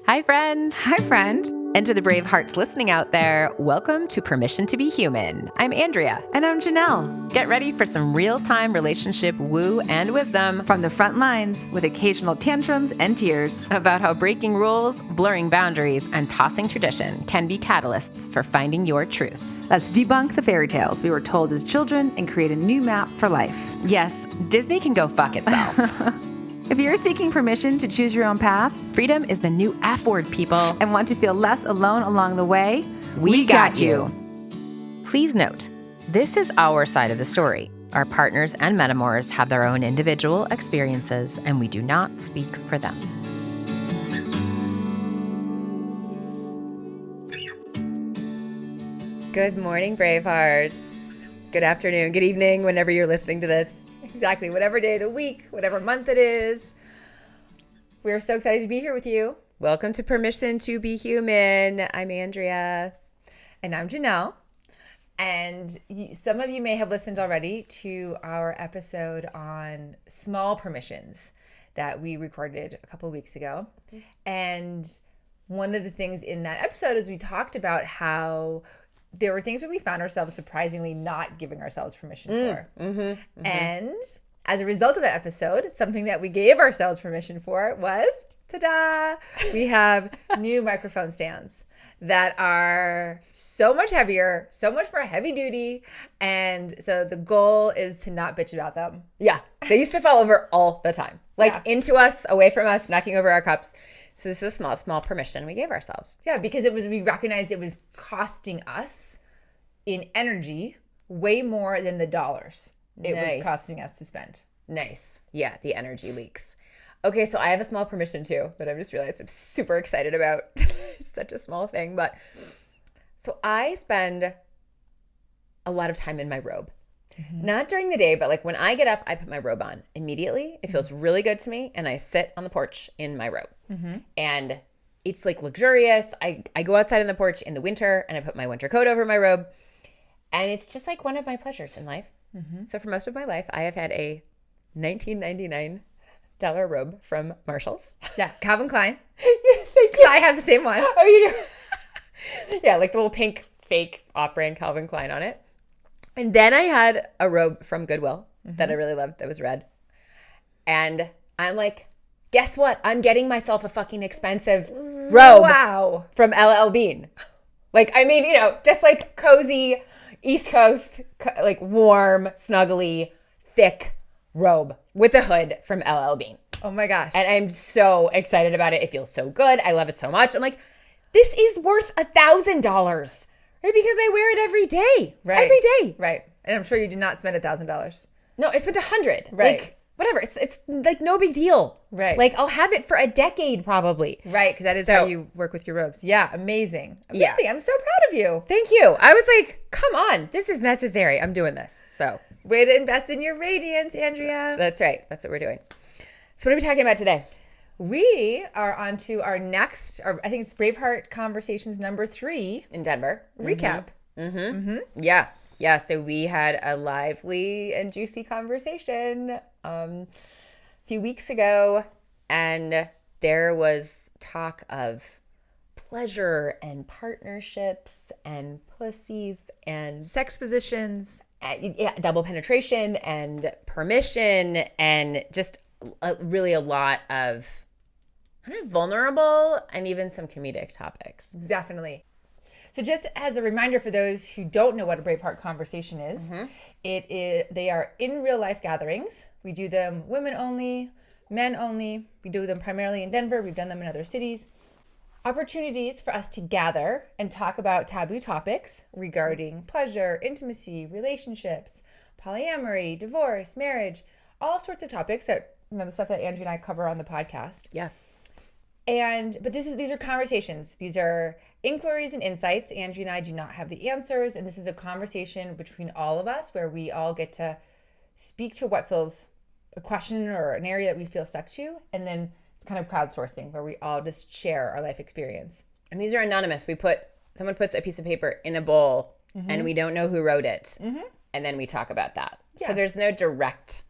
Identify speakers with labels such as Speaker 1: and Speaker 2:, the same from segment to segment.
Speaker 1: Hi, friend.
Speaker 2: Hi, friend.
Speaker 1: And to the Bravehearts listening out there, welcome to Permission to be Human. I'm Andrea.
Speaker 2: And I'm Janelle.
Speaker 1: Get ready for some real-time relationship woo and wisdom
Speaker 2: from the front lines with occasional tantrums and tears
Speaker 1: about how breaking rules, blurring boundaries, and tossing tradition can be catalysts for finding your truth.
Speaker 2: Let's debunk the fairy tales we were told as children and create a new map for life.
Speaker 1: Yes, Disney can go fuck itself.
Speaker 2: If you're seeking permission to choose your own path,
Speaker 1: freedom is the new F word, people,
Speaker 2: and want to feel less alone along the way,
Speaker 1: we got you. Please note, this is our side of the story. Our partners and metamours have their own individual experiences, and we do not speak for them. Good morning, Bravehearts. Good afternoon, good evening, whenever you're listening to this.
Speaker 3: Exactly. Whatever day of the week, whatever month it is. We're so excited to be here with you.
Speaker 1: Welcome to Permission to be Human. I'm Andrea.
Speaker 3: And I'm Janelle. And some of you may have listened already to our episode on small permissions that we recorded a couple of weeks ago. And one of the things in that episode is we talked about how there were things where we found ourselves surprisingly not giving ourselves permission for. And as a result of that episode, something that we gave ourselves permission for was, ta-da, we have new microphone stands that are so much heavier, so much more heavy duty. And so the goal is to not bitch about them.
Speaker 1: Yeah, they used to fall over all the time. Into us, away from us, knocking over our cups. So this is a small permission we gave ourselves.
Speaker 3: Yeah, because we recognized it was costing us in energy way more than the dollars it was costing us to spend.
Speaker 1: Nice. Yeah, the energy leaks. Okay, so I have a small permission too that I've just realized I'm super excited about. It's such a small thing, but so I spend a lot of time in my robe. Not during the day, but like when I get up, I put my robe on immediately. It feels really good to me. And I sit on the porch in my robe. And it's like luxurious. I go outside on the porch in the winter and I put my winter coat over my robe. And it's just like one of my pleasures in life. So for most of my life, I have had a $19.99 robe from Marshall's.
Speaker 3: Yeah, Calvin Klein.
Speaker 1: Thank you.
Speaker 3: I have the same one.
Speaker 1: Oh, you do? Yeah, like the little pink fake off-brand Calvin Klein on it. And then I had a robe from Goodwill that I really loved that was red. And I'm like, guess what? I'm getting myself a fucking expensive robe from LL Bean. Like, I mean, just like cozy, East Coast, like warm, snuggly, thick robe with a hood from LL Bean.
Speaker 3: Oh my gosh.
Speaker 1: And I'm so excited about it. It feels so good. I love it so much. I'm like, this is worth $1,000. Right, because I wear it every day.
Speaker 3: Right.
Speaker 1: Every day.
Speaker 3: Right. And I'm sure you did not spend $1,000.
Speaker 1: No, I spent $100.
Speaker 3: Right.
Speaker 1: Like, whatever. It's like no big deal.
Speaker 3: Right.
Speaker 1: Like I'll have it for a decade probably.
Speaker 3: Right, because that is how you work with your robes. Yeah, amazing.
Speaker 1: Yeah.
Speaker 3: I'm so proud of you.
Speaker 1: Thank you. I was like, come on. This is necessary. I'm doing this. So.
Speaker 3: Way to invest in your radiance, Andrea.
Speaker 1: That's right. That's what we're doing. So what are we talking about today?
Speaker 3: We are on to our next, I think it's Braveheart Conversations number 3.
Speaker 1: In Denver.
Speaker 3: Recap.
Speaker 1: Yeah. Yeah. So we had a lively and juicy conversation a few weeks ago. And there was talk of pleasure and partnerships and pussies and
Speaker 3: Sex positions.
Speaker 1: Double penetration and permission and just really a lot of kind of vulnerable and even some comedic topics.
Speaker 3: Definitely. So just as a reminder for those who don't know what a Braveheart conversation is, they are in real life gatherings. We do them women only, men only. We do them primarily in Denver. We've done them in other cities. Opportunities for us to gather and talk about taboo topics regarding pleasure, intimacy, relationships, polyamory, divorce, marriage, all sorts of topics that, the stuff that Andrew and I cover on the podcast.
Speaker 1: Yeah.
Speaker 3: But these are conversations. These are inquiries and insights. Andrew and I do not have the answers. And this is a conversation between all of us where we all get to speak to what feels a question or an area that we feel stuck to. And then it's kind of crowdsourcing where we all just share our life experience.
Speaker 1: And these are anonymous. Someone puts a piece of paper in a bowl and we don't know who wrote it. And then we talk about that.
Speaker 3: Yes.
Speaker 1: So there's no direct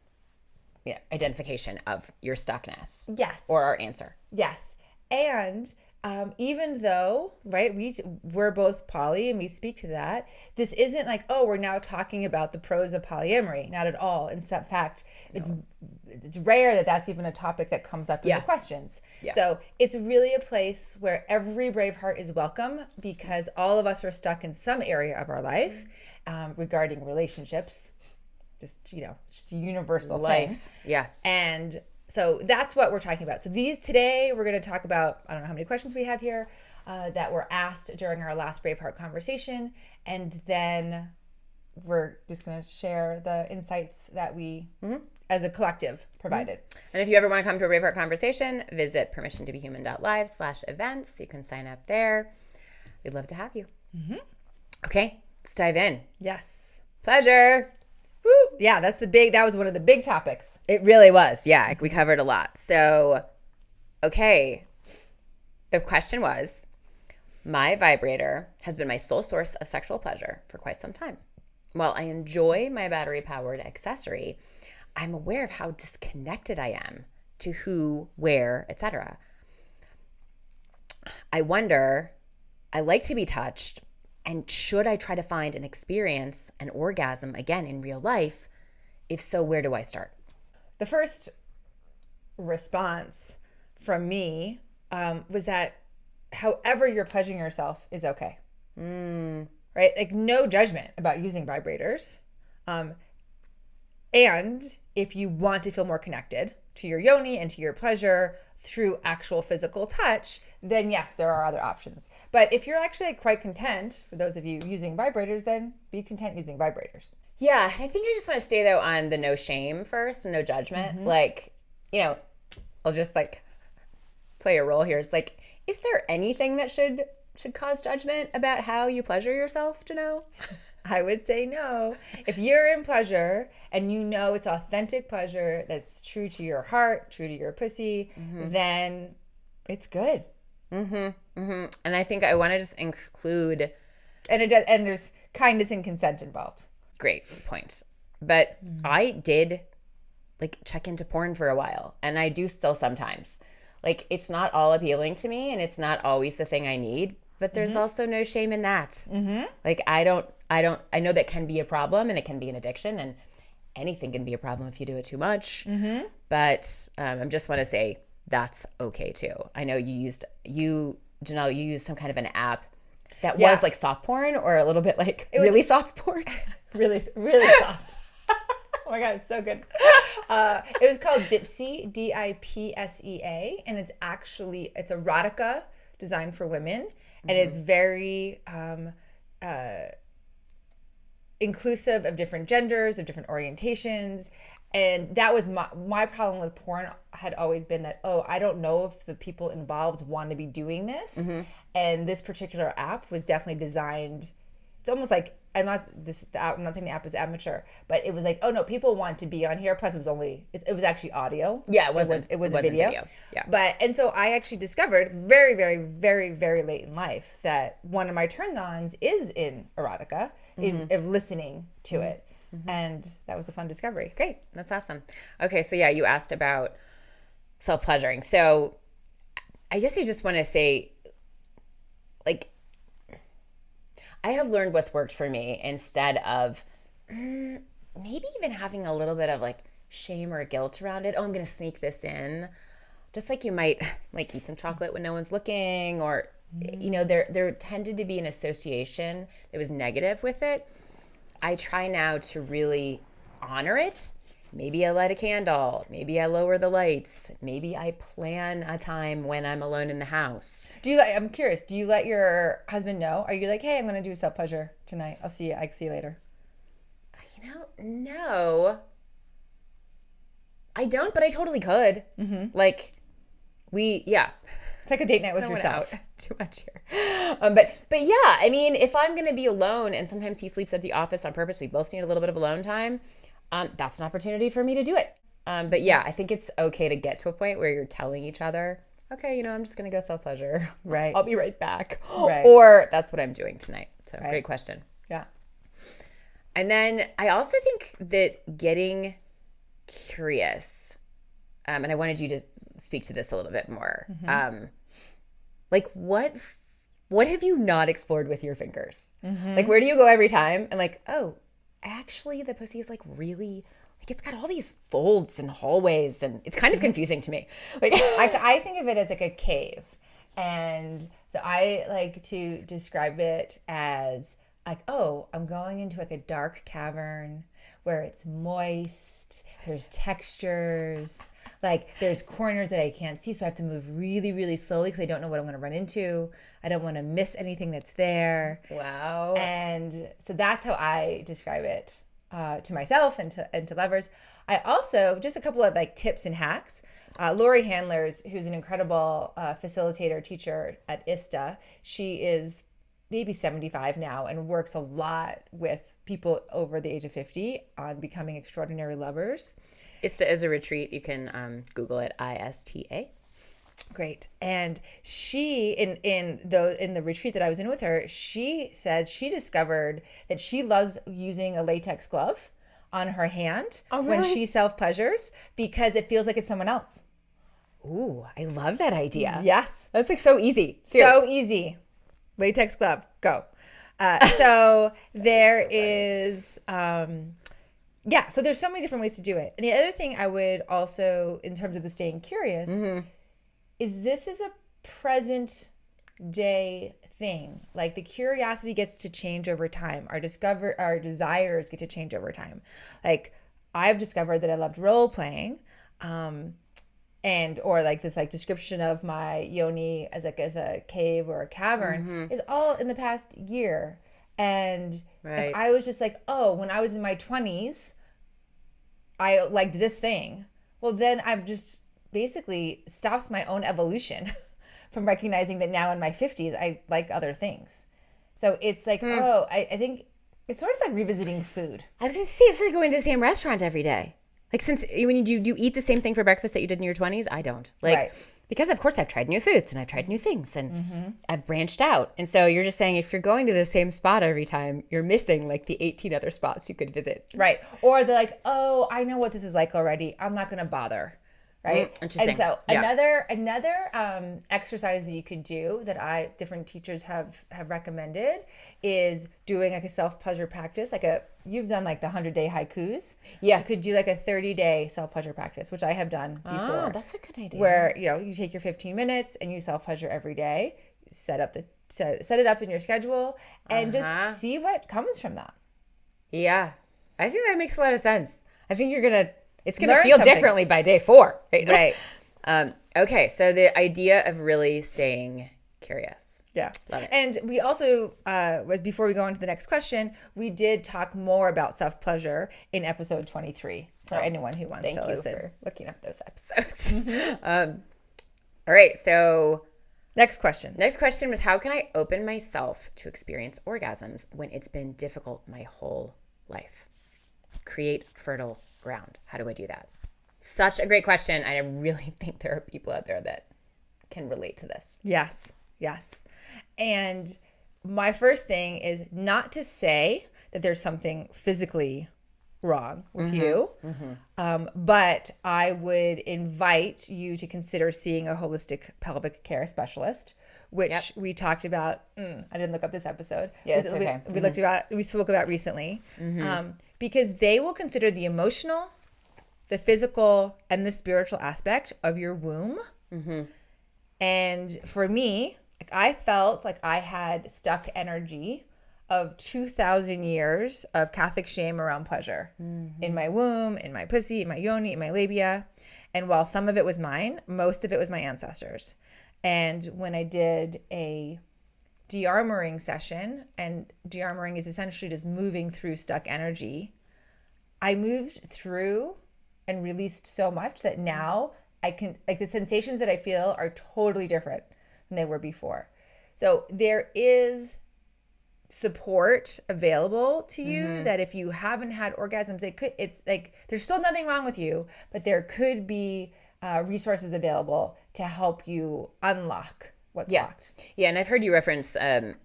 Speaker 1: identification of your stuckness.
Speaker 3: Yes.
Speaker 1: Or our answer.
Speaker 3: Yes. And even though, right, we're both poly and we speak to that, this isn't like, oh, we're now talking about the pros of polyamory. Not at all. In fact, it's rare that that's even a topic that comes up in the questions.
Speaker 1: Yeah.
Speaker 3: So it's really a place where every Braveheart is welcome, because all of us are stuck in some area of our life regarding relationships. Just a universal
Speaker 1: Life.
Speaker 3: thing.
Speaker 1: Yeah.
Speaker 3: And so that's what we're talking about. So today we're going to talk about, I don't know how many questions we have here that were asked during our last Braveheart conversation. And then we're just going to share the insights that we, as a collective, provided.
Speaker 1: And if you ever want to come to a Braveheart conversation, visit permissiontobehuman.live/events. You can sign up there. We'd love to have you. Okay, let's dive in.
Speaker 3: Yes.
Speaker 1: Pleasure.
Speaker 3: Woo. Yeah, that was one of the big topics.
Speaker 1: It really was. Yeah, we covered a lot. So, okay. The question was, my vibrator has been my sole source of sexual pleasure for quite some time. While I enjoy my battery-powered accessory, I'm aware of how disconnected I am to who, where, etc. I wonder, I like to be touched, and should I try to find and experience an orgasm again in real life? If so, where do I start?
Speaker 3: The first response from me was that however you're pleasuring yourself is okay. Right? Like, no judgment about using vibrators. And if you want to feel more connected to your yoni and to your pleasure through actual physical touch, then yes, there are other options. But if you're actually quite content, for those of you using vibrators, then be content using vibrators.
Speaker 1: Yeah, I think I just want to stay though on the no shame first and no judgment. Like, I'll just like play a role here. It's like, is there anything that should cause judgment about how you pleasure yourself, Janelle?
Speaker 3: I would say no. If you're in pleasure and you know it's authentic pleasure that's true to your heart, true to your pussy, then it's good.
Speaker 1: And I think I want to just include,
Speaker 3: and there's kindness and consent involved.
Speaker 1: Great point. But I did like check into porn for a while, and I do still sometimes. Like, it's not all appealing to me, and it's not always the thing I need, but there's also no shame in that. Like, I know that can be a problem, and it can be an addiction, and anything can be a problem if you do it too much. But I just want to say that's okay too. I know Janelle, you used some kind of an app that was like soft porn, or a little bit like really soft porn.
Speaker 3: Really, really soft. Oh my God, it's so good. It was called Dipsea, Dipsea, and it's erotica designed for women, and it's very inclusive of different genders, of different orientations. And that was my problem with porn had always been that, I don't know if the people involved want to be doing this. And this particular app was definitely designed, it's almost like, I'm not saying the app is amateur, but it was like, oh no, people want to be on here. Plus it was actually audio.
Speaker 1: Yeah,
Speaker 3: it wasn't video.
Speaker 1: Yeah.
Speaker 3: And so I actually discovered very, very, very, very late in life that one of my turn-ons is in erotica, of listening to it. And that was a fun discovery.
Speaker 1: Great. That's awesome. Okay. So yeah, you asked about self-pleasuring. So I guess I just want to say, like, I have learned what's worked for me instead of maybe even having a little bit of like shame or guilt around it. Oh, I'm going to sneak this in. Just like you might like eat some chocolate when no one's looking, or, there tended to be an association that was negative with it. I try now to really honor it. Maybe I light a candle. Maybe I lower the lights. Maybe I plan a time when I'm alone in the house.
Speaker 3: I'm curious, do you let your husband know? Are you like, hey, I'm going to do self-pleasure tonight. I can see you later.
Speaker 1: No. I don't, but I totally could. Like,
Speaker 3: it's like a date night with yourself.
Speaker 1: Too much here. But yeah, I mean, if I'm going to be alone, and sometimes he sleeps at the office on purpose, we both need a little bit of alone time. That's an opportunity for me to do it. But yeah, I think it's okay to get to a point where you're telling each other, okay, I'm just going to go self-pleasure.
Speaker 3: Right.
Speaker 1: I'll be right back.
Speaker 3: Right.
Speaker 1: Or that's what I'm doing tonight. So
Speaker 3: right.
Speaker 1: Great question.
Speaker 3: Yeah.
Speaker 1: And then I also think that getting curious, and I wanted you to speak to this a little bit more. Like what have you not explored with your fingers? Like where do you go every time? And like, oh, actually the pussy is like really like it's got all these folds and hallways and it's kind of confusing to me. Like
Speaker 3: I think of it as like a cave. And so I like to describe it as like, oh, I'm going into like a dark cavern where it's moist, there's textures, like there's corners that I can't see, so I have to move really, really slowly because I don't know what I'm going to run into. I don't want to miss anything that's there.
Speaker 1: wow.
Speaker 3: And so that's how I describe it to myself and to lovers. I also, just a couple of like tips and hacks. Lori Handlers, who's an incredible facilitator teacher at ISTA, she is maybe 75 now and works a lot with people over the age of 50 on becoming extraordinary lovers.
Speaker 1: ISTA is a retreat. You can Google it, ISTA.
Speaker 3: Great. And she in the retreat that I was in with her, she says she discovered that she loves using a latex glove on her hand when she self-pleasures because it feels like it's someone else.
Speaker 1: Ooh, I love that idea.
Speaker 3: Yes.
Speaker 1: That's like so easy.
Speaker 3: So easy. Latex glove, go. So there is, so there's so many different ways to do it. And the other thing I would also, in terms of the staying curious, is this is a present day thing. Like the curiosity gets to change over time. Our desires get to change over time. Like I've discovered that I loved role playing, and or like this like description of my yoni as a cave or a cavern is all in the past year. And if I was just like, oh, when I was in my 20s, I liked this thing. Well, then I've just basically stops my own evolution from recognizing that now in my 50s, I like other things. So it's like, I think it's sort of like revisiting food.
Speaker 1: I was going to say, it's like going to the same restaurant every day. Like since when you do you eat the same thing for breakfast that you did in your 20s? I don't. Like because of course I've tried new foods and I've tried new things and I've branched out. And so you're just saying if you're going to the same spot every time, you're missing like the 18 other spots you could visit.
Speaker 3: Right. Or they're like, oh, I know what this is like already. I'm not going to bother. Right.
Speaker 1: Interesting.
Speaker 3: And so another exercise that you could do that different teachers have recommended is doing like a self-pleasure practice. You've done like the 100-day haikus. Yeah. You could do like a 30-day self-pleasure practice, which I have done before.
Speaker 1: Oh, that's a good idea.
Speaker 3: Where, you take your 15 minutes and you self-pleasure every day, set it up in your schedule and just see what comes from that.
Speaker 1: Yeah. I think that makes a lot of sense. I think it's going to feel differently by day 4.
Speaker 3: Right.
Speaker 1: Okay. So the idea of really staying curious.
Speaker 3: Yeah.
Speaker 1: Love it.
Speaker 3: And we also, before we go on to the next question, we did talk more about self-pleasure in episode 23 for anyone who wants to listen.
Speaker 1: Thank you for looking up those episodes. All right. So
Speaker 3: next question.
Speaker 1: Next question was, how can I open myself to experience orgasms when it's been difficult my whole life? Create fertile ground. How do I do that? Such a great question. I really think there are people out there that can relate to this.
Speaker 3: Yes. And my first thing is not to say that there's something physically wrong with you, but I would invite you to consider seeing a holistic pelvic care specialist, which we talked about. I didn't look up this episode.
Speaker 1: Yeah, it's okay.
Speaker 3: We spoke about recently, because they will consider the emotional, the physical, and the spiritual aspect of your womb. And for me, I felt like I had stuck energy of 2,000 years of Catholic shame around pleasure in my womb, in my pussy, in my yoni, in my labia. And while some of it was mine, most of it was my ancestors. And when I did a de-armoring session, and de-armoring is essentially just moving through stuck energy, I moved through and released so much that now I can, like, the sensations that I feel are totally different than they were before. So there is support available to you that if you haven't had orgasms, it's like there's still nothing wrong with you, but there could be resources available to help you unlock what's locked.
Speaker 1: Yeah, and I've heard you reference a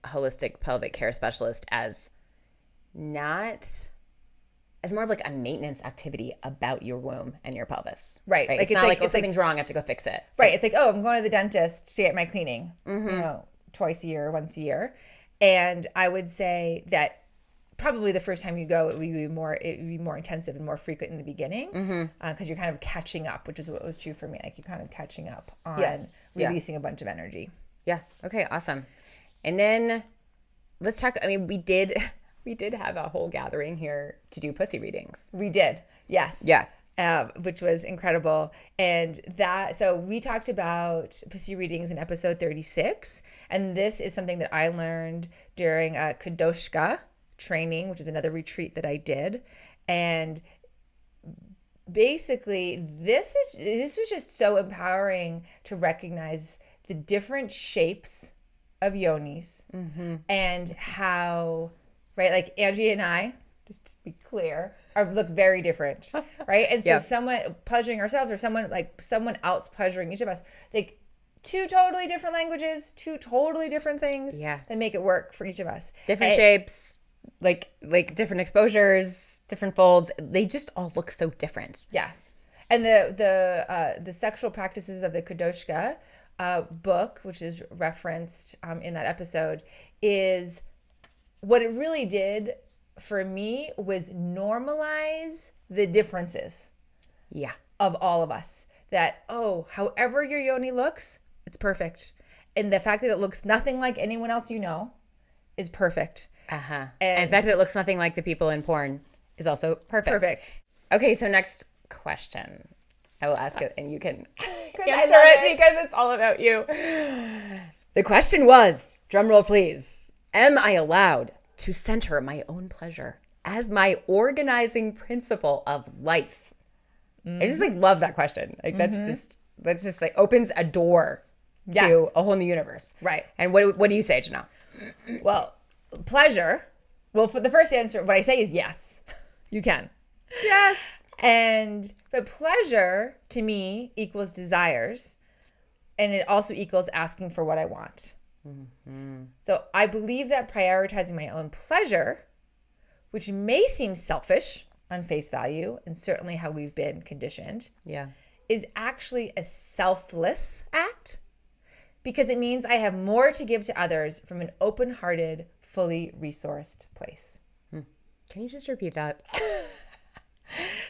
Speaker 1: holistic pelvic care specialist as not as more of like a maintenance activity about your womb and your pelvis.
Speaker 3: Right.
Speaker 1: Right.
Speaker 3: Like,
Speaker 1: It's not like, oh, something's wrong, I have to go fix it.
Speaker 3: Right. It's like, oh, I'm going to the dentist to get my cleaning, twice a year, once a year. And I would say that probably the first time you go, it would be more intensive and more frequent in the beginning, because you're kind of catching up, which is what was true for me. Like, you're kind of catching up on releasing a bunch of energy.
Speaker 1: Yeah. Okay. Awesome. And then let's talk. I mean, we did have a whole gathering here to do pussy readings.
Speaker 3: We did. Yes.
Speaker 1: Yeah.
Speaker 3: Which was incredible. And so we talked about pussy readings in episode 36. And this is something that I learned during a Kadoshka training, which is another retreat that I did. And basically, this was just so empowering to recognize the different shapes of yonis and how, right, like Angie and I, just to be clear, look very different, right? And so someone pleasuring ourselves or someone else pleasuring each of us, like two totally different languages, two totally different things that make it work for each of us.
Speaker 1: Different shapes, like different exposures, different folds. They just all look so different.
Speaker 3: Yes. And the sexual practices of the Kadoshka book, which is referenced in that episode, is what it really did for me was normalize the differences of all of us. That, however your yoni looks, it's perfect. And the fact that it looks nothing like anyone else you know is perfect.
Speaker 1: And the fact that it looks nothing like the people in porn is also perfect. Okay, so next question. I will ask it and you can answer it because it's all about you. The question was, drumroll please, am I allowed to center my own pleasure as my organizing principle of life? I just love that question. Like that's just like opens a door to a whole new universe.
Speaker 3: Right.
Speaker 1: And what do you say, Janelle?
Speaker 3: Well, pleasure. Well, for the first answer, what I say is yes. You can.
Speaker 1: Yes.
Speaker 3: But pleasure to me equals desires, and it also equals asking for what I want. So I believe that prioritizing my own pleasure, which may seem selfish on face value, and certainly how we've been conditioned, is actually a selfless act, because it means I have more to give to others from an open-hearted, fully resourced place.
Speaker 1: Can you just repeat that?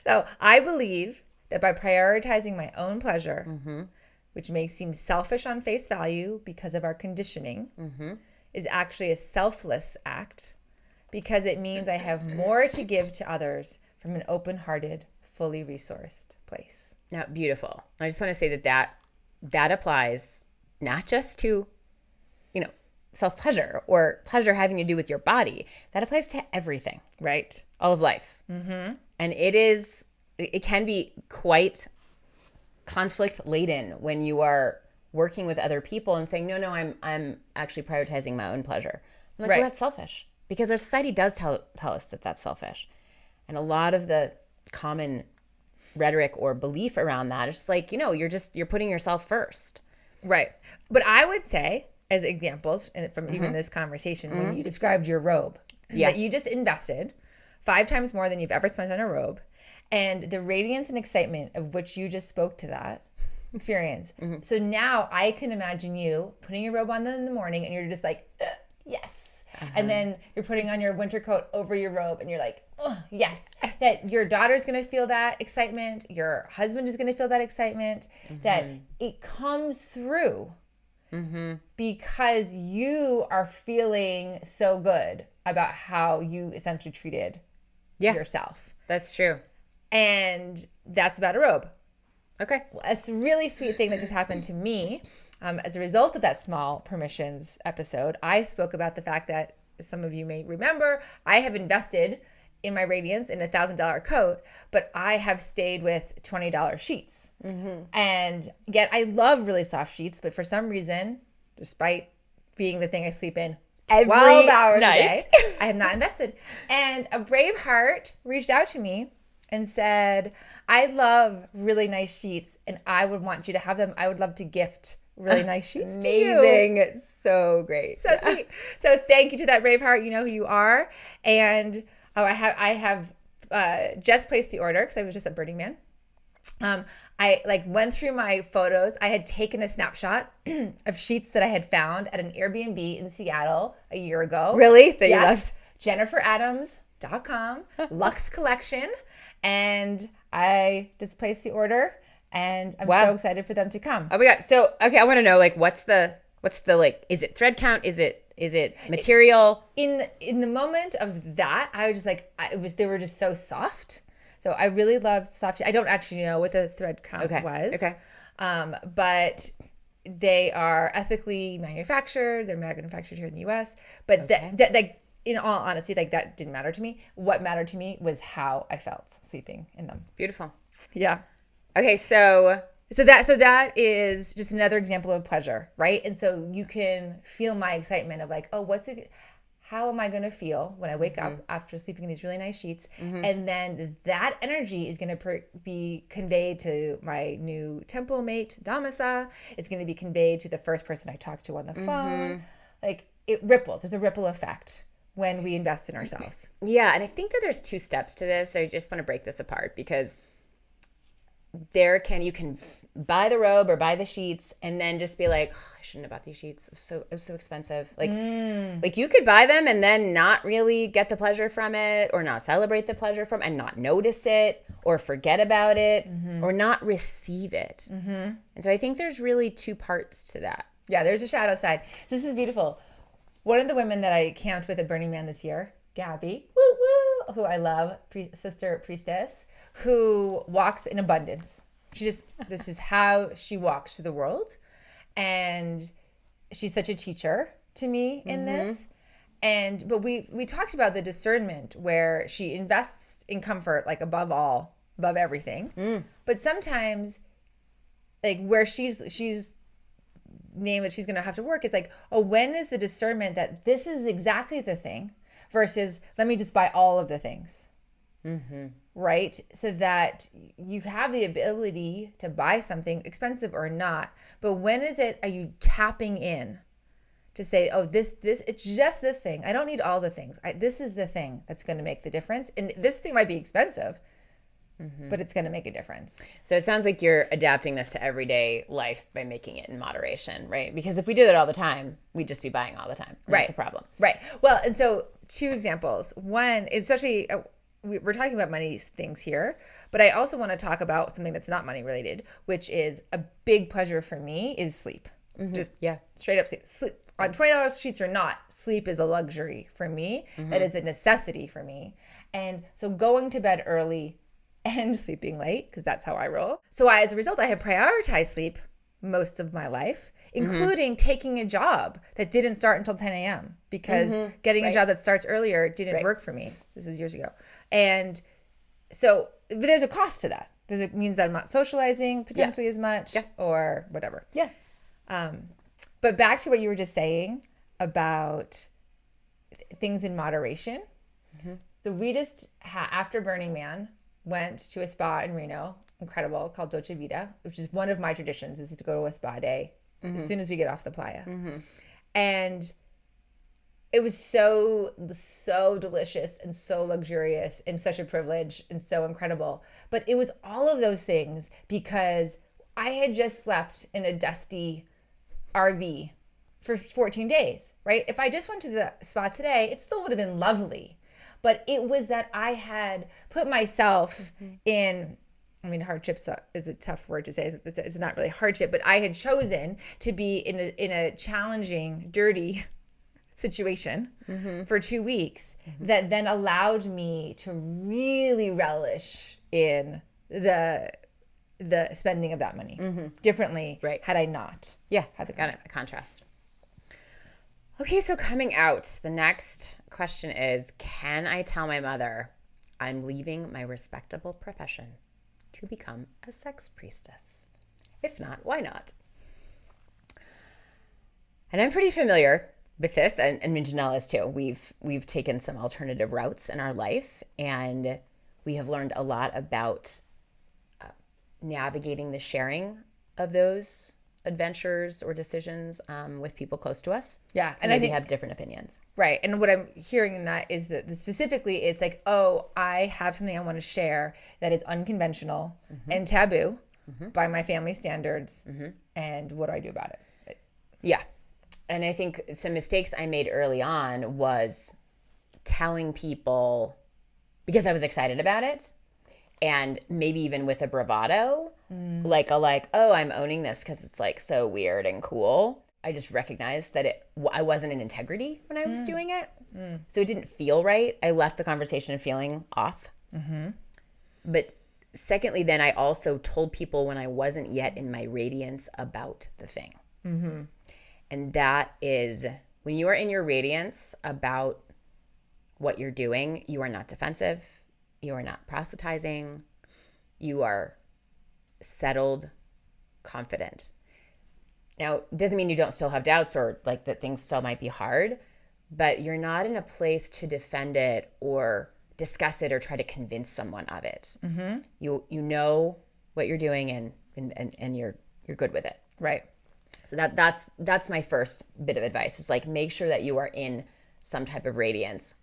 Speaker 3: So I believe that by prioritizing my own pleasure, which may seem selfish on face value because of our conditioning, is actually a selfless act, because it means I have more to give to others from an open-hearted, fully resourced place.
Speaker 1: Now, beautiful. I just want to say that applies not just to, self-pleasure or pleasure having to do with your body. That applies to everything,
Speaker 3: Right.
Speaker 1: all of life. And it can be quite conflict laden when you are working with other people and saying, no, I'm actually prioritizing my own pleasure. I'm like, well, that's selfish, because our society does tell us that that's selfish. And a lot of the common rhetoric or belief around that is just like, you're putting yourself first.
Speaker 3: Right. But I would say, as examples from even this conversation, when you described your robe, that you just invested 5 times more than you've ever spent on a robe, and the radiance and excitement of which you just spoke to that experience. So now I can imagine you putting your robe on in the morning and you're just like, yes. And then you're putting on your winter coat over your robe and you're like, oh, yes. That your daughter's going to feel that excitement. Your husband is going to feel that excitement. That it comes through because you are feeling so good about how you essentially treated yourself.
Speaker 1: That's true.
Speaker 3: And that's about a robe.
Speaker 1: Okay.
Speaker 3: A really sweet thing that just happened to me as a result of that small permissions episode. I spoke about the fact that, as some of you may remember, I have invested in my radiance in $1,000 coat, but I have stayed with $20 sheets. And yet I love really soft sheets, but for some reason, despite being the thing I sleep in every 12 hours night. A day, I have not invested. And a Braveheart reached out to me and said, I love really nice sheets and I would want you to have them. I would love to gift really nice sheets to you.
Speaker 1: Amazing. So great.
Speaker 3: So sweet. So thank you to that Braveheart. You know who you are. And I have just placed the order because I was just at Burning Man. I like went through my photos. I had taken a snapshot of sheets that I had found at an Airbnb in Seattle a year ago.
Speaker 1: Really? That you
Speaker 3: Yes.
Speaker 1: loved?
Speaker 3: JenniferAdams.com, Luxe Collection. And I just placed the order, and I'm so excited for them to come.
Speaker 1: Oh my God. So, okay, I want to know, like, what's the like, is it thread count? Is it material?
Speaker 3: In the moment of that, I was just like, they were just so soft. So I really loved soft. I don't actually know what the thread count was.
Speaker 1: Okay.
Speaker 3: But they are ethically manufactured. They're manufactured here in the U.S. But that like, in all honesty, like that didn't matter to me. What mattered to me was how I felt sleeping in them.
Speaker 1: Beautiful.
Speaker 3: Yeah.
Speaker 1: Okay, so
Speaker 3: that is just another example of pleasure, right? And so you can feel my excitement of like, oh, how am I going to feel when I wake up after sleeping in these really nice sheets? And then that energy is going to be conveyed to my new temple mate, Damasa. It's going to be conveyed to the first person I talk to on the phone. Like it ripples. There's a ripple effect when we invest in ourselves.
Speaker 1: Yeah, and I think that there's 2 steps to this. I just want to break this apart because you can buy the robe or buy the sheets and then just be like, oh, I shouldn't have bought these sheets. It was so expensive. Like you could buy them and then not really get the pleasure from it, or not celebrate the pleasure from, and not notice it, or forget about it, or not receive it. And so I think there's really 2 parts to that.
Speaker 3: Yeah, there's a shadow side. So this is beautiful. One of the women that I camped with at Burning Man this year, Gabby, who I love, sister priestess, who walks in abundance. This is how she walks through the world. And she's such a teacher to me in this. But we talked about the discernment where she invests in comfort, like above everything. But sometimes like where she's named that she's going to have to work is like, oh, when is the discernment that this is exactly the thing versus let me just buy all of the things. Right? So that you have the ability to buy something, expensive or not. But when are you tapping in to say, oh, this, it's just this thing. I don't need all the things. This is the thing that's going to make the difference. And this thing might be expensive, but it's going to make a difference.
Speaker 1: So it sounds like you're adapting this to everyday life by making it in moderation, right? Because if we did it all the time, we'd just be buying all the time. That's a problem.
Speaker 3: Right. Well, and so 2 examples. One, especially we're talking about money things here, but I also want to talk about something that's not money related, which is a big pleasure for me is sleep. Just straight up sleep. On $20 sheets or not, sleep is a luxury for me. That is a necessity for me. And so going to bed early and sleeping late, because that's how I roll. So as a result, I have prioritized sleep most of my life, including taking a job that didn't start until 10 a.m. because getting a job that starts earlier didn't work for me. This is years ago. And so but there's a cost to that because it means that I'm not socializing potentially as much or whatever.
Speaker 1: Yeah.
Speaker 3: But back to what you were just saying about things in moderation. So we just, after Burning Man, went to a spa in Reno, incredible, called Dolce Vita, which is one of my traditions, is to go to a spa day as soon as we get off the playa. And it was so delicious and so luxurious and such a privilege and so incredible. But it was all of those things because I had just slept in a dusty RV for 14 days, right? If I just went to the spa today, it still would have been lovely. But it was that I had put myself in, I mean, hardship is a tough word to say. It's not really hardship, but I had chosen to be in a challenging, dirty situation for 2 weeks that then allowed me to really relish in the spending of that money differently had I not.
Speaker 1: Yeah, got it. The contrast. Okay, so coming out, the next question is, can I tell my mother I'm leaving my respectable profession to become a sex priestess? If not, why not? And I'm pretty familiar with this, and Janelle is too. We've taken some alternative routes in our life, and we have learned a lot about navigating the sharing of those adventures or decisions with people close to us.
Speaker 3: Yeah. And
Speaker 1: Maybe
Speaker 3: I think
Speaker 1: have different opinions.
Speaker 3: right. And what I'm hearing in that is that specifically it's like, oh, I have something I want to share that is unconventional and taboo by my family standards. And what do I do about it?
Speaker 1: Yeah. And I think some mistakes I made early on was telling people because I was excited about it, and maybe even with a bravado, like oh, I'm owning this because it's like so weird and cool. I just recognized that I wasn't in integrity when I was doing it. So it didn't feel right. I left the conversation feeling off. But secondly, then I also told people when I wasn't yet in my radiance about the thing. And that is when you are in your radiance about what you're doing, you are not defensive. You are not proselytizing. You are settled, confident. Now, it doesn't mean you don't still have doubts or like that things still might be hard, but you're not in a place to defend it or discuss it or try to convince someone of it. You know what you're doing and you're good with it.
Speaker 3: Right.
Speaker 1: So that's my first bit of advice. Is like make sure that you are in some type of radiance.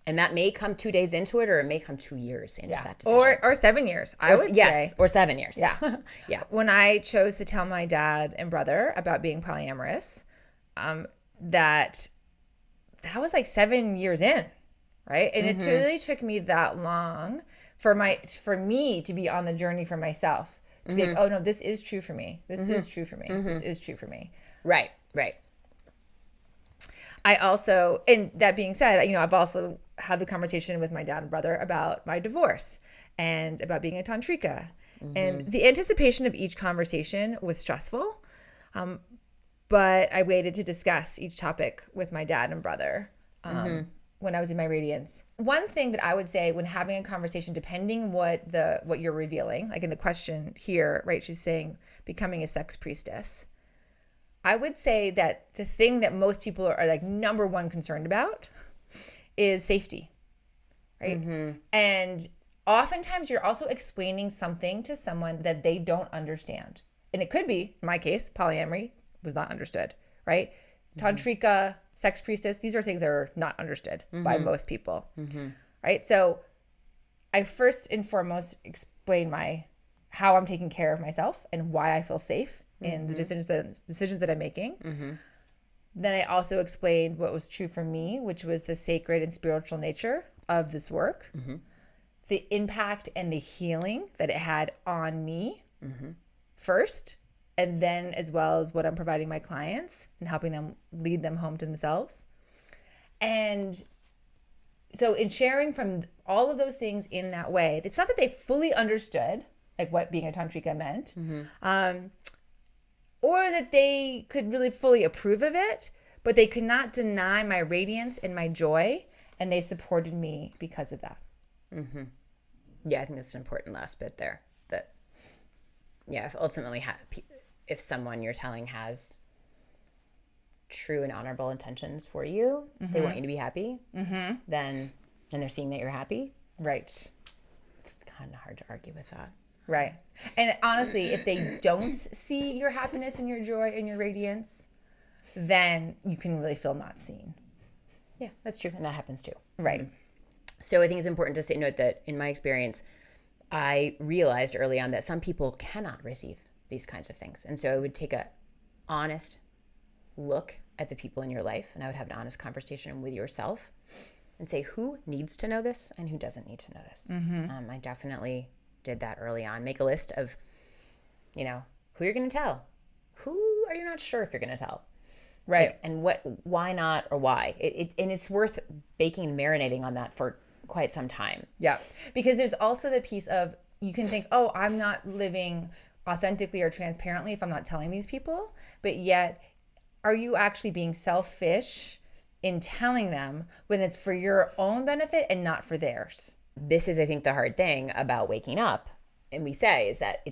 Speaker 1: And that may come 2 days into it, or it may come 2 years into that decision.
Speaker 3: Or 7 years, I would say.
Speaker 1: Or 7 years.
Speaker 3: Yeah.
Speaker 1: Yeah.
Speaker 3: When I chose to tell my dad and brother about being polyamorous, that was like 7 years in, right? And it really took me that long for me to be on the journey for myself. To be like, oh no, this is true for me. This is true for me. This is true for me.
Speaker 1: Right.
Speaker 3: I also, and that being said, I've also had the conversation with my dad and brother about my divorce and about being a tantrika. And the anticipation of each conversation was stressful, but I waited to discuss each topic with my dad and brother when I was in my radiance. One thing that I would say when having a conversation, depending what you're revealing, like in the question here, right, she's saying becoming a sex priestess. I would say that the thing that most people are like number one concerned about is safety, right? And oftentimes you're also explaining something to someone that they don't understand. And it could be, in my case, polyamory was not understood, right? Tantrika, sex priestess, these are things that are not understood by most people, right? So I first and foremost explain how I'm taking care of myself and why I feel safe in the decisions that I'm making. Then I also explained what was true for me, which was the sacred and spiritual nature of this work, the impact and the healing that it had on me first, and then as well as what I'm providing my clients and helping them lead them home to themselves. And so in sharing from all of those things in that way, it's not that they fully understood like what being a tantrika meant, or that they could really fully approve of it, but they could not deny my radiance and my joy, and they supported me because of that.
Speaker 1: Yeah, I think that's an important last bit there. That, yeah, if ultimately if someone you're telling has true and honorable intentions for you, they want you to be happy, then and they're seeing that you're happy.
Speaker 3: Right.
Speaker 1: It's kind of hard to argue with that.
Speaker 3: Right. And honestly, if they don't see your happiness and your joy and your radiance, then you can really feel not seen.
Speaker 1: Yeah, that's true. And that happens too.
Speaker 3: Right.
Speaker 1: So I think it's important to note that in my experience, I realized early on that some people cannot receive these kinds of things. And so I would take a honest look at the people in your life, and I would have an honest conversation with yourself and say, who needs to know this and who doesn't need to know this? I definitely did that early on. Make a list of, who you're going to tell. Who are you not sure if you're going to tell?
Speaker 3: Right.
Speaker 1: Like, and why not, or why? And it's worth baking and marinating on that for quite some time.
Speaker 3: Yeah. Because there's also the piece of, you can think, oh, I'm not living authentically or transparently if I'm not telling these people. But yet, are you actually being selfish in telling them when it's for your own benefit and not for theirs?
Speaker 1: This is, I think, the hard thing about waking up. And we say is that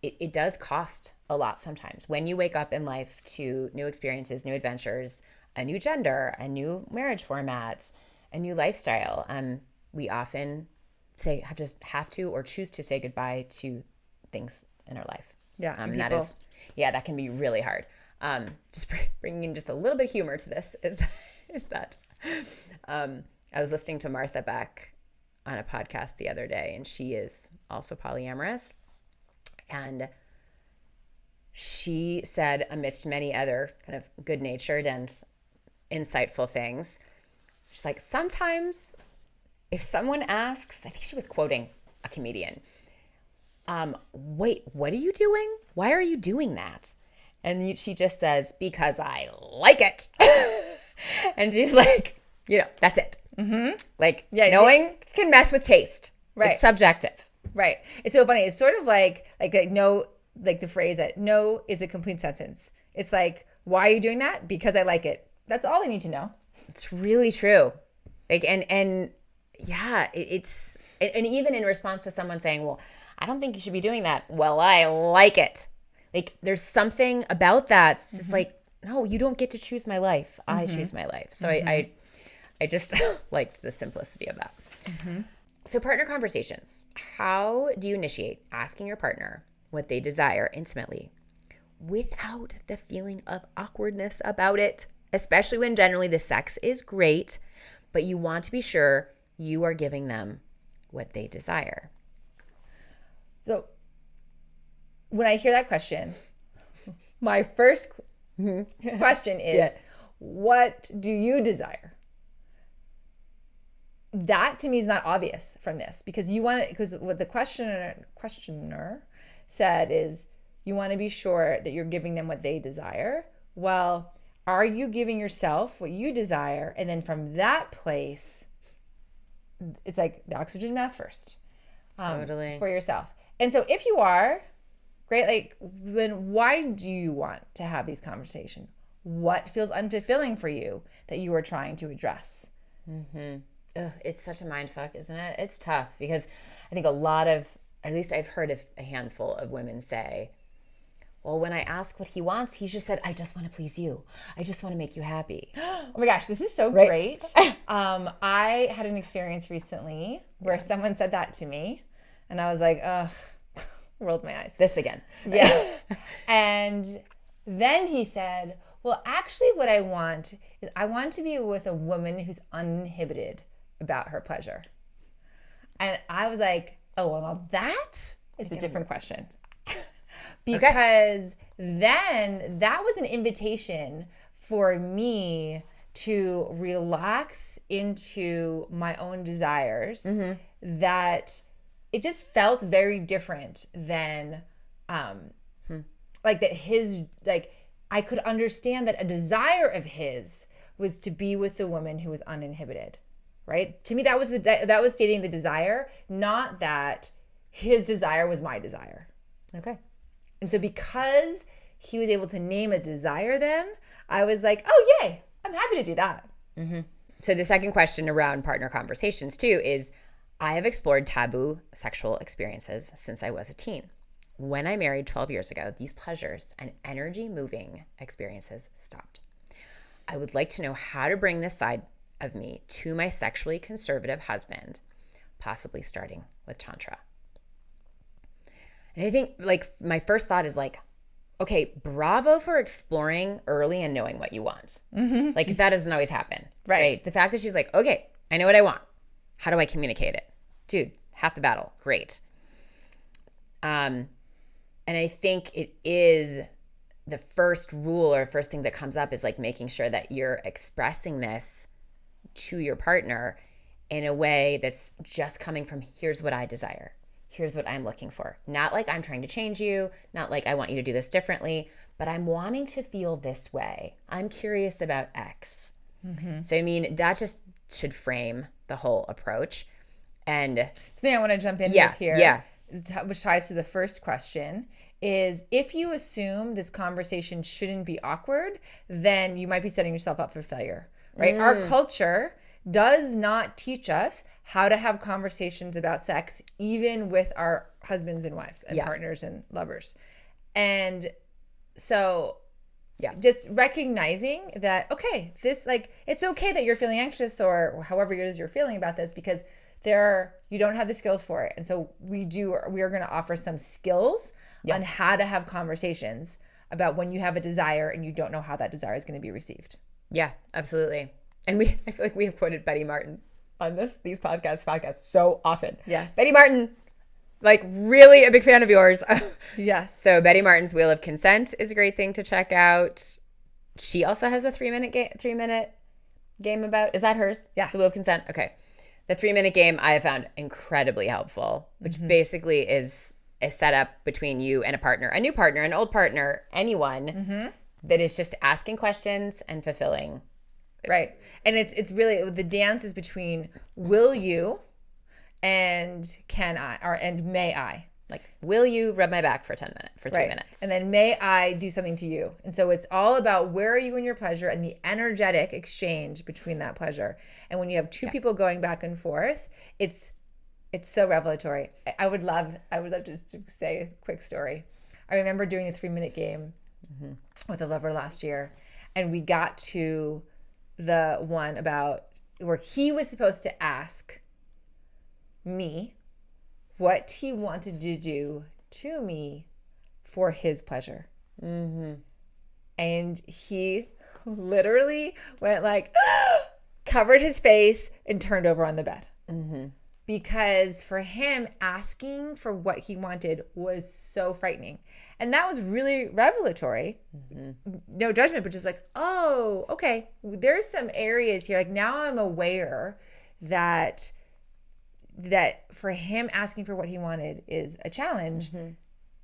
Speaker 1: it does cost a lot sometimes. When you wake up in life to new experiences, new adventures, a new gender, a new marriage format, a new lifestyle, we often have to or choose to say goodbye to things in our life.
Speaker 3: Yeah, and
Speaker 1: that
Speaker 3: people-
Speaker 1: is, that can be really hard. Just bringing just a little bit of humor to this is that I was listening to Martha Beck on a podcast the other day, and she is also polyamorous. And she said, amidst many other kind of good-natured and insightful things, she's like, sometimes if someone asks, I think she was quoting a comedian, wait, what are you doing? Why are you doing that? And she just says, because I like it. And she's like, that's it. Mm-hmm. Like, knowing can mess with taste.
Speaker 3: Right.
Speaker 1: It's subjective.
Speaker 3: Right. It's so funny. It's sort of like no, like the phrase that no is a complete sentence. It's like, why are you doing that? Because I like it. That's all I need to know.
Speaker 1: It's really true. Like, and yeah, it's, and even in response to someone saying, well, I don't think you should be doing that. Well, I like it. Like, there's something about that. It's just like, no, you don't get to choose my life. I choose my life. So I just liked the simplicity of that. So partner conversations. How do you initiate asking your partner what they desire intimately without the feeling of awkwardness about it? Especially when generally the sex is great, but you want to be sure you are giving them what they desire.
Speaker 3: So when I hear that question, my first question is, what do you desire? That to me is not obvious from this, because you want to, because what the questioner said is you want to be sure that you're giving them what they desire. Well, are you giving yourself what you desire? And then from that place, it's like the oxygen mask first.
Speaker 1: Totally.
Speaker 3: For yourself. And so if you are, great, like, then why do you want to have these conversations? What feels unfulfilling for you that you are trying to address?
Speaker 1: Ugh, it's such a mind fuck, isn't it? It's tough because I think a lot of, at least I've heard of a handful of women say, well, when I ask what he wants, he just said, I just want to please you. I just want to make you happy.
Speaker 3: Oh my gosh, this is so great. I had an experience recently where someone said that to me, and I was like, ugh, rolled my eyes.
Speaker 1: This again.
Speaker 3: Yes. And then he said, well, actually what I want is I want to be with a woman who's uninhibited about her pleasure. And I was like, oh, well, now that is a different question. Because then that was an invitation for me to relax into my own desires, that it just felt very different than like that his, like, I could understand that a desire of his was to be with the woman who was uninhibited, right? To me, that was stating the desire, not that his desire was my desire.
Speaker 1: Okay.
Speaker 3: And so because he was able to name a desire then, I was like, oh, yay, I'm happy to do that.
Speaker 1: So the second question around partner conversations too is, I have explored taboo sexual experiences since I was a teen. When I married 12 years ago, these pleasures and energy-moving experiences stopped. I would like to know how to bring this side of me to my sexually conservative husband, possibly starting with Tantra. And I think, like, my first thought is like, okay, bravo for exploring early and knowing what you want. Like, 'cause that doesn't always happen. Right. The fact that she's like, okay, I know what I want. How do I communicate it? Dude, half the battle. Great. And I think it is the first rule or first thing that comes up is like making sure that you're expressing this to your partner in a way that's just coming from, here's what I desire. Here's what I'm looking for. Not like I'm trying to change you, not like I want you to do this differently, but I'm wanting to feel this way. I'm curious about X. So, I mean, that just should frame the whole approach. And
Speaker 3: something I want to jump in with here,
Speaker 1: Yeah.
Speaker 3: which ties to the first question, is if you assume this conversation shouldn't be awkward, then you might be setting yourself up for failure, right? Our culture does not teach us how to have conversations about sex, even with our husbands and wives and partners and lovers. And so just recognizing that, okay, this, like, it's okay that you're feeling anxious or however it is you're feeling about this, because you don't have the skills for it. And so we are going to offer some skills on how to have conversations about when you have a desire and you don't know how that desire is going to be received.
Speaker 1: Yeah, absolutely. And I feel like we have quoted Betty Martin on these podcasts so often.
Speaker 3: Yes.
Speaker 1: Betty Martin, like really a big fan of yours.
Speaker 3: Yes.
Speaker 1: So Betty Martin's Wheel of Consent is a great thing to check out. She also has a 3-minute game about, is that hers?
Speaker 3: Yeah.
Speaker 1: The Wheel of Consent. Okay. The 3-minute game I have found incredibly helpful, which basically is a setup between you and a partner, a new partner, an old partner, anyone that is just asking questions and fulfilling.
Speaker 3: Right. And it's really, the dance is between will you and can I, and may I.
Speaker 1: Like, will you rub my back for 3 minutes?
Speaker 3: And then may I do something to you? And so it's all about where are you in your pleasure and the energetic exchange between that pleasure. And when you have two people going back and forth, it's so revelatory. I would love just to say a quick story. I remember doing the 3-minute game with a lover last year, and we got to the one about where he was supposed to ask me what he wanted to do to me for his pleasure. And he literally went like, covered his face and turned over on the bed. Because for him, asking for what he wanted was so frightening. And that was really revelatory. No judgment, but just like, oh, okay, there's some areas here. Like now I'm aware that for him asking for what he wanted is a challenge.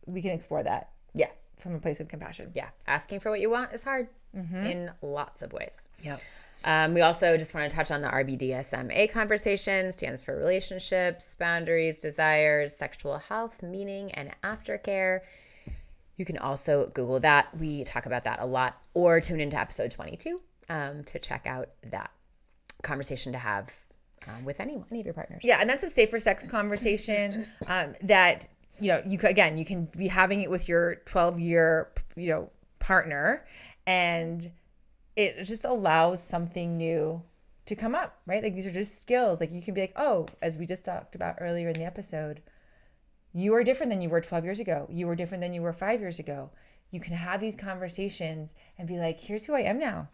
Speaker 3: We can explore that.
Speaker 1: Yeah.
Speaker 3: From a place of compassion.
Speaker 1: Yeah. Asking for what you want is hard in lots of ways.
Speaker 3: Yep.
Speaker 1: We also just want to touch on the RBDSMA conversation, stands for relationships, boundaries, desires, sexual health, meaning, and aftercare. You can also Google that. We talk about that a lot, or tune into episode 22 to check out that conversation to have with any of your partners.
Speaker 3: Yeah, and that's a safer sex conversation that, you can be having it with your 12-year, partner, and it just allows something new to come up, right? Like these are just skills. Like you can be like, oh, as we just talked about earlier in the episode, you are different than you were 12 years ago. You were different than you were 5 years ago. You can have these conversations and be like, here's who I am now.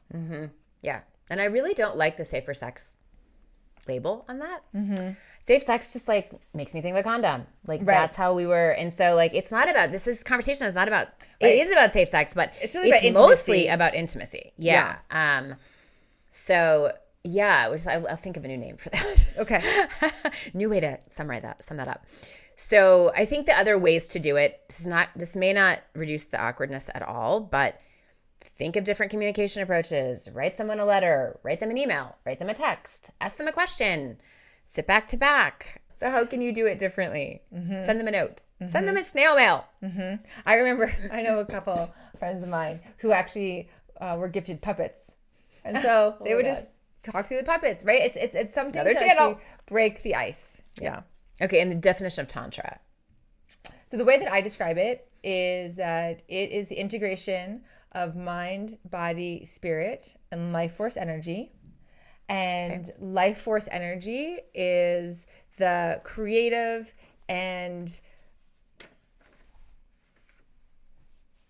Speaker 1: Yeah. And I really don't like the safer sex label on that. Safe sex just like makes me think of a condom. Like that's how we were. And so like, it's not about, this conversation is not about, it is about safe sex, but
Speaker 3: it's really about intimacy.
Speaker 1: Mostly about intimacy. Yeah. So yeah, I'll think of a new name for that.
Speaker 3: Okay.
Speaker 1: New way to sum that up. So I think the other ways to do it, this may not reduce the awkwardness at all, but think of different communication approaches. Write someone a letter, write them an email, write them a text, ask them a question, sit back to back. So how can you do it differently? Send them a note. Send them a snail mail.
Speaker 3: I know a couple friends of mine who actually were gifted puppets. And so they would just talk through the puppets, right? It's something
Speaker 1: Another
Speaker 3: to
Speaker 1: channel.
Speaker 3: actually break the ice. Yeah.
Speaker 1: Okay, and the definition of Tantra.
Speaker 3: So the way that I describe it is that it is the integration of mind, body, spirit, and life force energy. And life force energy is the creative and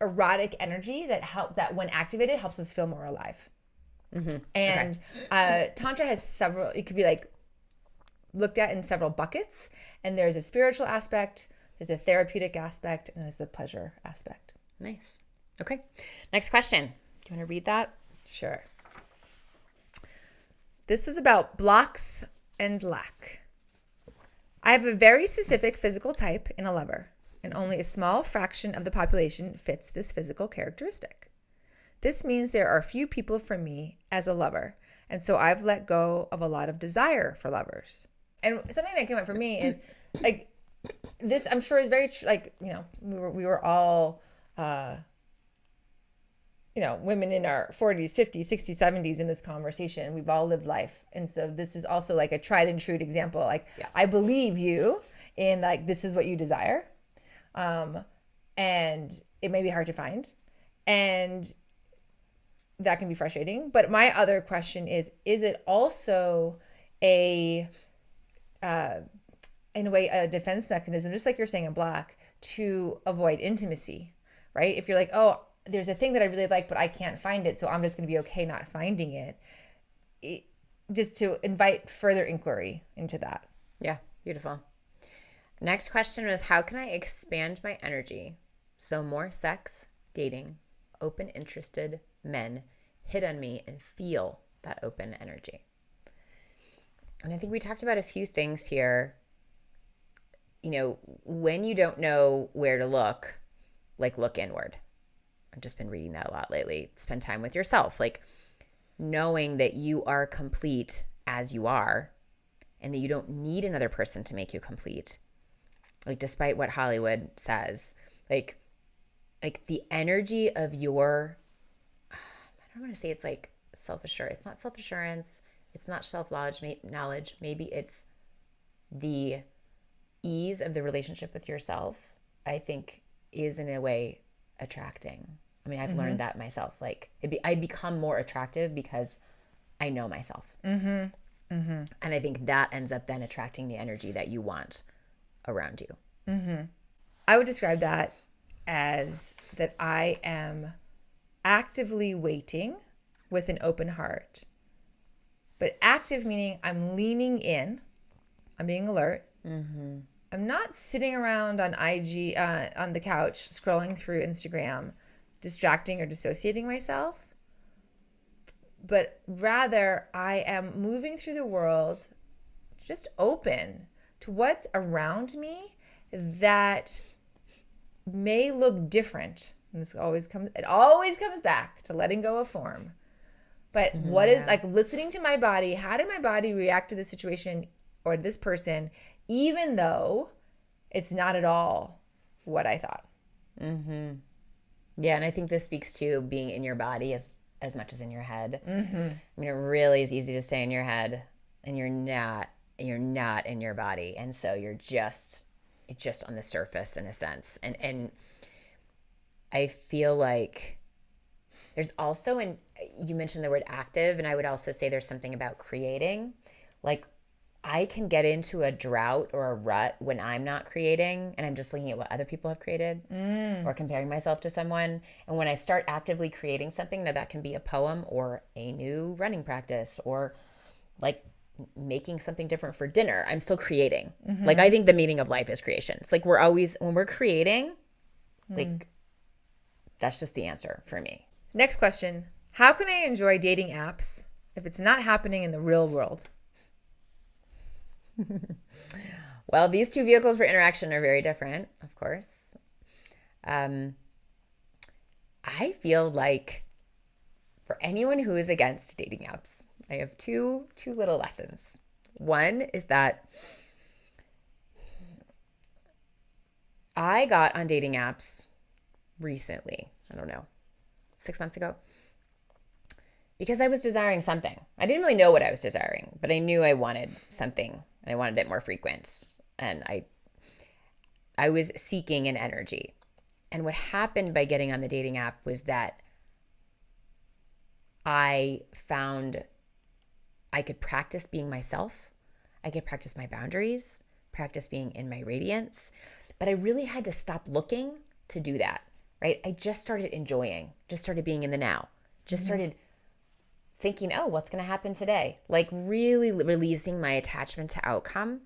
Speaker 3: erotic energy that when activated helps us feel more alive. And Tantra has several, it could be like looked at in several buckets, and there's a spiritual aspect, there's a therapeutic aspect, and there's the pleasure aspect.
Speaker 1: Nice. Okay. Next question. Do you want to read that?
Speaker 3: Sure. This is about blocks and lack. I have a very specific physical type in a lover, and only a small fraction of the population fits this physical characteristic. This means there are few people for me as a lover, and so I've let go of a lot of desire for lovers. And something that came up for me is like this, I'm sure is very like, we were all women in our 40s, 50s, 60s, 70s in this conversation. We've all lived life. And so this is also like a tried and true example. Like, I believe you in like, this is what you desire. And it may be hard to find. And that can be frustrating. But my other question is it also in a way, a defense mechanism, just like you're saying in Black, to avoid intimacy, right? If you're like, oh, there's a thing that I really like, but I can't find it, so I'm just going to be okay not finding it, just to invite further inquiry into that.
Speaker 1: Yeah, beautiful. Next question was, how can I expand my energy so more sex, dating, open, interested men hit on me and feel that open energy? And I think we talked about a few things here. You know, when you don't know where to look, like look inward. I've just been reading that a lot lately. Spend time with yourself, like knowing that you are complete as you are and that you don't need another person to make you complete. Like, despite what Hollywood says, like the energy of your, I don't want to say it's like self-assurance. It's not self-assurance. It's not self-knowledge. Maybe it's the ease of the relationship with yourself, I think, is in a way attracting. I mean, I've learned that myself. Like, I become more attractive because I know myself. And I think that ends up then attracting the energy that you want around you.
Speaker 3: I would describe that as that I am actively waiting with an open heart. But active meaning I'm leaning in, I'm being alert. I'm not sitting around on IG, on the couch, scrolling through Instagram, distracting or dissociating myself. But rather, I am moving through the world just open to what's around me that may look different. And it always comes back to letting go of form. But what is, like, listening to my body, how did my body react to this situation or this person, even though it's not at all what I thought?
Speaker 1: Yeah, and I think this speaks to being in your body as much as in your head. I mean, it really is easy to stay in your head, and you're not in your body, and so it's just on the surface in a sense. And I feel like there's also, you mentioned the word active, and I would also say there's something about creating. Like, I can get into a drought or a rut when I'm not creating and I'm just looking at what other people have created or comparing myself to someone. And when I start actively creating something, now that can be a poem or a new running practice or like making something different for dinner, I'm still creating. Like, I think the meaning of life is creation. It's like when we're creating, like, that's just the answer for me.
Speaker 3: Next question. How can I enjoy dating apps if it's not happening in the real world?
Speaker 1: Well, these two vehicles for interaction are very different, of course. I feel like for anyone who is against dating apps, I have two little lessons. One is that I got on dating apps recently, I don't know, 6 months ago, because I was desiring something. I didn't really know what I was desiring, but I knew I wanted something and I wanted it more frequent. And I was seeking an energy. And what happened by getting on the dating app was that I found I could practice being myself. I could practice my boundaries, practice being in my radiance. But I really had to stop looking to do that, right? I just started enjoying, just started being in the now, just started thinking, oh, what's going to happen today? Like, really releasing my attachment to outcome.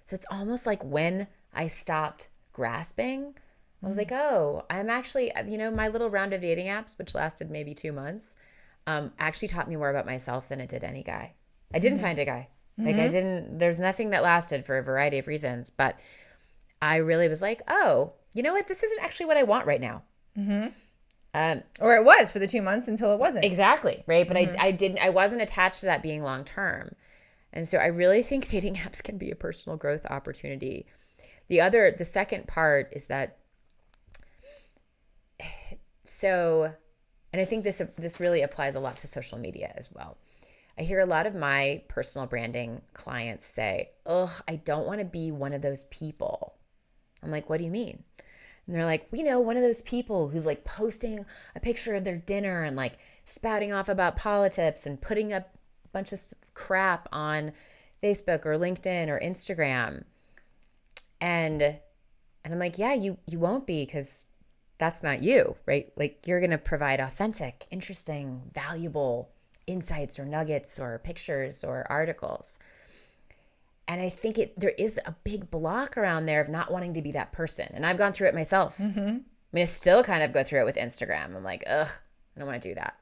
Speaker 1: So it's almost like when I stopped grasping, I was like, oh, I'm actually, my little round of dating apps, which lasted maybe 2 months, actually taught me more about myself than it did any guy. I didn't find a guy. Like, there's nothing that lasted for a variety of reasons, but I really was like, oh, you know what? This isn't actually what I want right now.
Speaker 3: Or it was for the 2 months until it wasn't.
Speaker 1: Exactly. Right. But I wasn't attached to that being long-term. And so I really think dating apps can be a personal growth opportunity. The second part is that, and I think this really applies a lot to social media as well. I hear a lot of my personal branding clients say, ugh, I don't want to be one of those people. I'm like, what do you mean? And they're like, one of those people who's like posting a picture of their dinner and like spouting off about politics and putting up a bunch of crap on Facebook or LinkedIn or Instagram. And And I'm like, yeah, you won't be, because that's not you, right? Like, you're going to provide authentic, interesting, valuable insights or nuggets or pictures or articles. And I think there is a big block around there of not wanting to be that person. And I've gone through it myself. I mean, I still kind of go through it with Instagram. I'm like, ugh, I don't want to do that.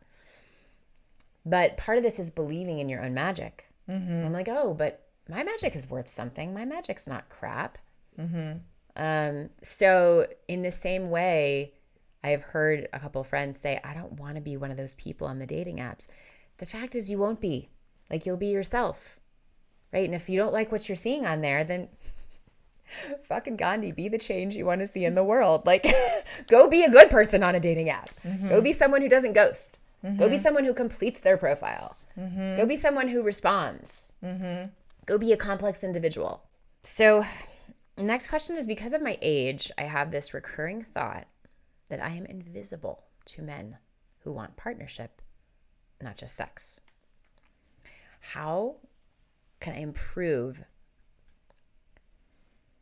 Speaker 1: But part of this is believing in your own magic. I'm like, oh, but my magic is worth something. My magic's not crap. So in the same way, I've heard a couple of friends say, I don't want to be one of those people on the dating apps. The fact is, you won't be. Like, you'll be yourself, right? And if you don't like what you're seeing on there, then fucking Gandhi, be the change you want to see in the world. Like, go be a good person on a dating app. Go be someone who doesn't ghost. Go be someone who completes their profile. Go be someone who responds. Go be a complex individual. So the next question is, because of my age, I have this recurring thought that I am invisible to men who want partnership, not just sex. How can I improve?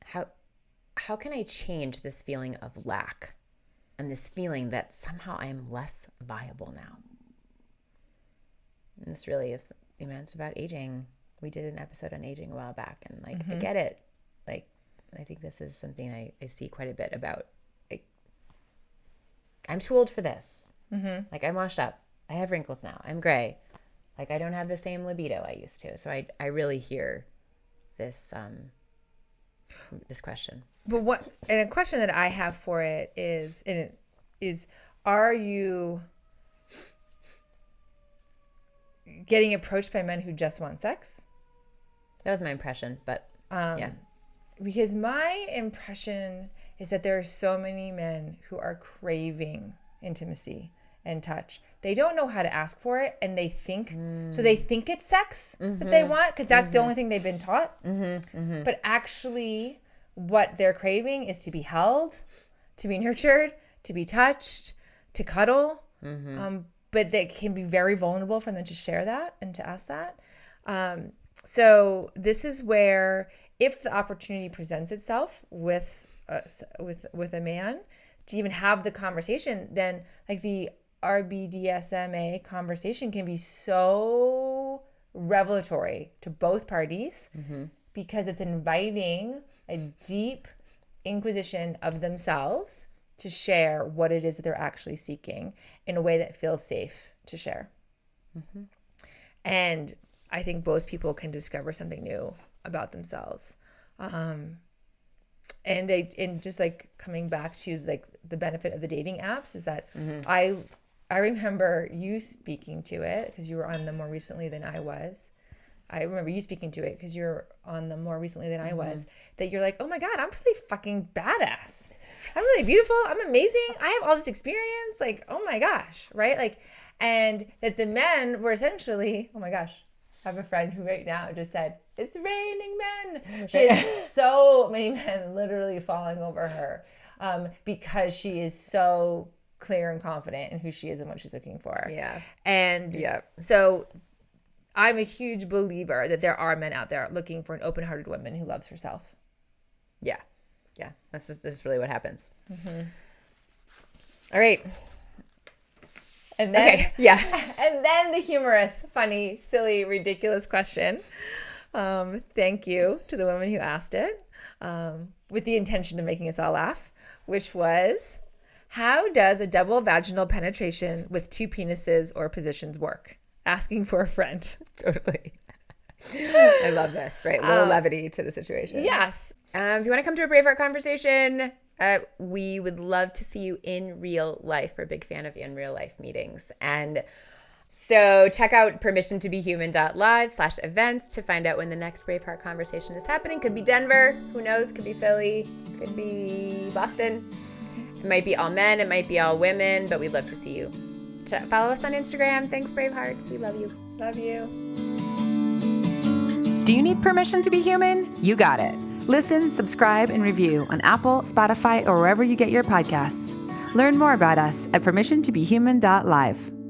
Speaker 1: How can I change this feeling of lack and this feeling that somehow I am less viable now? And this really is, it's about aging. We did an episode on aging a while back, and like, I get it. Like, I think this is something I see quite a bit about. Like, I'm too old for this. Like, I'm washed up. I have wrinkles now. I'm gray. Like, I don't have the same libido I used to. So I really hear this this question.
Speaker 3: But a question that I have for it is, are you getting approached by men who just want sex?
Speaker 1: That was my impression, but yeah.
Speaker 3: Because my impression is that there are so many men who are craving intimacy and touch. They don't know how to ask for it, and they think so they think it's sex that they want, because that's the only thing they've been taught. But actually, what they're craving is to be held, to be nurtured, to be touched, to cuddle. But they can be very vulnerable for them to share that and to ask that. So this is where, if the opportunity presents itself with a man to even have the conversation, then like the RBDSMA conversation can be so revelatory to both parties, because it's inviting a deep inquisition of themselves to share what it is that they're actually seeking in a way that feels safe to share. And I think both people can discover something new about themselves. And just like coming back to like the benefit of the dating apps is that I remember you speaking to it, because you were on them more recently than I was. I remember you speaking to it because you're on them more recently than I was, that you're like, oh my God, I'm really fucking badass. I'm really beautiful. I'm amazing. I have all this experience. Like, oh my gosh. Right. Like, and that the men were essentially, oh my gosh, I have a friend who right now just said, it's raining men. She has so many men literally falling over her because she is so clear and confident in who she is and what she's looking for.
Speaker 1: Yeah.
Speaker 3: And so I'm a huge believer that there are men out there looking for an open-hearted woman who loves herself.
Speaker 1: Yeah. Yeah. This is really what happens. All right.
Speaker 3: And then,
Speaker 1: yeah.
Speaker 3: And then the humorous, funny, silly, ridiculous question. Thank you to the woman who asked it, with the intention of making us all laugh, which was, how does a double vaginal penetration with two penises or positions work? Asking for a friend.
Speaker 1: Totally. I love this, right? A little levity to the situation.
Speaker 3: Yes.
Speaker 1: If you want to come to a Braveheart conversation, we would love to see you in real life. We're a big fan of in real life meetings. And so check out permissiontobehuman.live/events to find out when the next Braveheart conversation is happening. Could be Denver. Who knows? Could be Philly. Could be Boston. It might be all men. It might be all women. But we'd love to see you. Follow us on Instagram. Thanks, Bravehearts. We love you.
Speaker 3: Love you.
Speaker 2: Do you need permission to be human? You got it. Listen, subscribe, and review on Apple, Spotify, or wherever you get your podcasts. Learn more about us at permissiontobehuman.live.